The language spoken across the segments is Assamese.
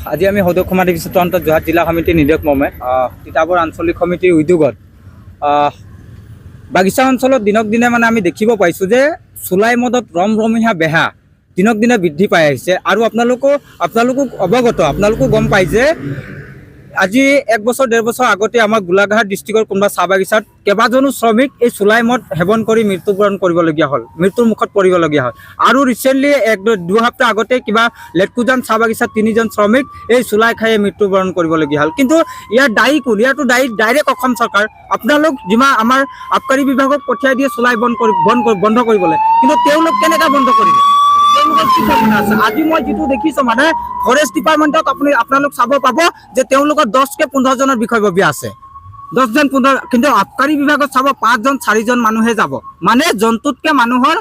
আজি আমি সদস্যমা দেখিছোঁ তন্ত যোৰহাট জিলা সমিতিৰ নিৰ্দেশক মৰ্মে তিতাবৰ আঞ্চলিক সমিতিৰ উদ্যোগত বাগিচা অঞ্চলত দিনক দিনে মানে আমি দেখিব পাইছোঁ যে চুলাই মদত ৰমৰমীয়া বেহা দিনক দিনে বৃদ্ধি পাই আহিছে। আৰু আপোনালোকো অৱগত, আপোনালোকো গম পায় যে আজি 1 বছৰ 1.5 বছৰ আগতে আমাৰ গোলাঘাট ডিষ্ট্ৰিক্টৰ কোনোবা চাহ বাগিচাত কেইবাজনো শ্ৰমিক এই চুলাই মদ সেৱন কৰি মৃত্যুবৰণ কৰিবলগীয়া হ'ল, মৃত্যুৰ মুখত পৰিবলগীয়া হ'ল। আৰু ৰিচেণ্টলি 1-2 সপ্তাহ আগতে কিবা লেটকুজান চাহ বাগিচাত 3জন শ্ৰমিক এই চুলাই খাই মৃত্যুবৰণ কৰিবলগীয়া হ'ল। কিন্তু ইয়াৰ দায়ী কোন? ইয়াৰতো ডাইৰেক্ট অসম চৰকাৰ। আপোনালোক যিমান আমাৰ আবকাৰী বিভাগক পঠিয়াই দিয়ে চুলাই বন্ধ কৰিবলৈ, কিন্তু তেওঁলোক কেনেকৈ বন্ধ কৰিব? আজি মই যিটো দেখিছোঁ মানে ফৰেষ্ট ডিপাৰ্টমেণ্টত আপোনালোক চাব পাব যে তেওঁলোকৰ 10-15 জনৰ বিষয়ববীয়া আছে, 10-15, কিন্তু আবকাৰী বিভাগত চাব 5-4জন মানুহে যাব। মানে জন্তুতকৈ মানুহৰ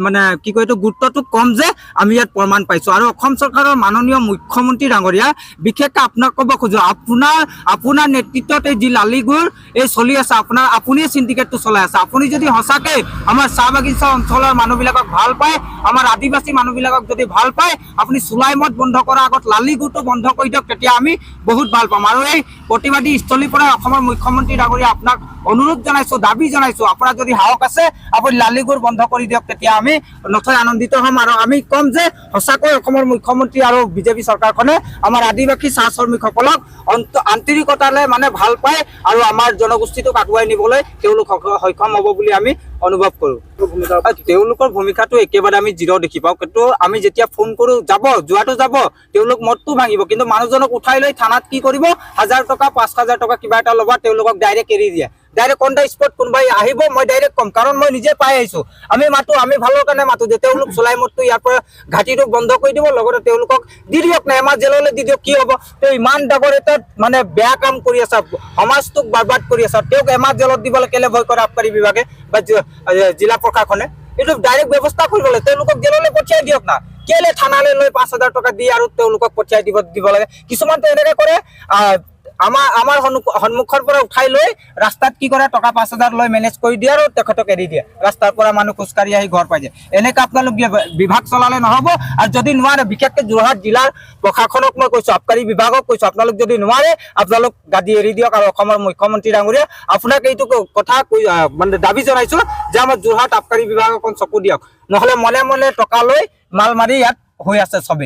মানে কি কয় এইটো গুৰুত্বটো কম যে আমি ইয়াত প্ৰমাণ পাইছোঁ। আৰু অসম চৰকাৰৰ মাননীয় মুখ্যমন্ত্ৰী ডাঙৰীয়া বিশেষকৈ আপোনাক ক'ব খোজোঁ, আপোনাৰ নেতৃত্বত এই যি লালিগুৰ এই চলি আছে, আপুনিয়ে চিণ্ডিকেটটো চলাই আছে। আপুনি যদি সঁচাকৈ আমাৰ চাহ বাগিচা অঞ্চলৰ মানুহবিলাকক ভাল পায়, আমাৰ আদিবাসী মানুহবিলাকক যদি ভাল পায়, আপুনি চুলাই মদ বন্ধ কৰাৰ আগত লালিগুৰটো বন্ধ কৰি দিয়ক, তেতিয়া আমি বহুত ভাল পাম। আৰু এই প্ৰতিবাদী স্থলীৰ পৰা অসমৰ মুখ্যমন্ত্ৰী ডাঙৰীয়া আপোনাক অনুৰোধ জনাইছোঁ, দাবী জনাইছোঁ, আপোনাৰ যদি সাহস আছে আপুনি লালিগুৰ বন্ধ কৰি দিয়ক, তেতিয়া আমি নথৈ আনন্দিত হ'ম। আৰু আমি ক'ম যে সঁচাকৈ অসমৰ মুখ্যমন্ত্ৰী আৰু বিজেপি চৰকাৰখনে আমাৰ আদিবাসী চাহ শ্ৰমিকসকলক আন্তৰিকতাৰে মানে ভাল পায় আৰু আমাৰ জনগোষ্ঠীটোক আগুৱাই নিবলৈ তেওঁলোক সক্ষম হ'ব বুলি আমি অনুভৱ কৰোঁ। তেওঁলোকৰ ভূমিকাটো একেবাৰে আমি জিৰ' দেখি পাওঁ। কিন্তু আমি যেতিয়া ফোন কৰোঁ যোৱাটো যাব, তেওঁলোক মদটো ভাঙিব, কিন্তু মানুহজনক উঠাই লৈ থানাত কি কৰিব, 1000 টকা 5000 টকা কিবা এটা ল'ব, তেওঁলোকক ডাইৰেক্ট এৰি দিয়ে। ডাইৰেক্ট অন দ্য স্পট কোনোবাই আহিব, মই ডাইৰেক্ট ক'ম, কাৰণ মই নিজে পাই আহিছোঁ। আমি মাতোঁ, আমি ভালৰ কাৰণে মাতোঁ যে তেওঁলোক চুলাই মদটো ইয়াৰ পৰা ঘাটিটো বন্ধ কৰি দিব, লগতে তেওঁলোকক দি দিয়ক, না এমাহ জেললৈ দি দিয়ক, কি হ'ব? তেওঁ ইমান ডাঙৰ এটা মানে বেয়া কাম কৰি আছে, সমাজটোক বৰবাদ কৰি আছে, তেওঁক এমাহ জেলত দিবলৈ কেলে ভয় কৰে আবকাৰী বিভাগে বা জিলা প্ৰশাসনে? এইটো ডাইৰেক্ট ব্যৱস্থা কৰিব লাগে, তেওঁলোকক জেললৈ পঠিয়াই দিয়ক না, কেলে থানালৈ লৈ 5000 টকা দি আৰু তেওঁলোকক পঠিয়াই দিব লাগে? কিছুমানতো এনেকৈ কৰে, আমাৰ সন্মুখৰ পৰা উঠাই লৈ ৰাস্তাত কি কৰে, টকা 5000 লৈ মেনেজ কৰি দিয়ে আৰু তেখেতক এৰি দিয়ে, ৰাস্তাৰ পৰা মানুহ খোজকাঢ়ি আহি ঘৰ পাই যায়। এনেকৈ আপোনালোক বিভাগ চলালে নহ'ব। আৰু যদি নোৱাৰে, বিশেষকৈ যোৰহাট জিলাৰ প্ৰশাসনক মই কৈছোঁ, আবকাৰী বিভাগক কৈছোঁ, আপোনালোক যদি নোৱাৰে আপোনালোক গাদী এৰি দিয়ক। আৰু অসমৰ মুখ্যমন্ত্ৰী ডাঙৰীয়া আপোনাক এইটো কথা মানে দাবী জনাইছোঁ যে আমাৰ যোৰহাট আবকাৰী বিভাগ অকণ চকু দিয়ক, নহ'লে মনে মনে টকা লৈ মাল মাৰি ইয়াত হৈ আছে চবেই।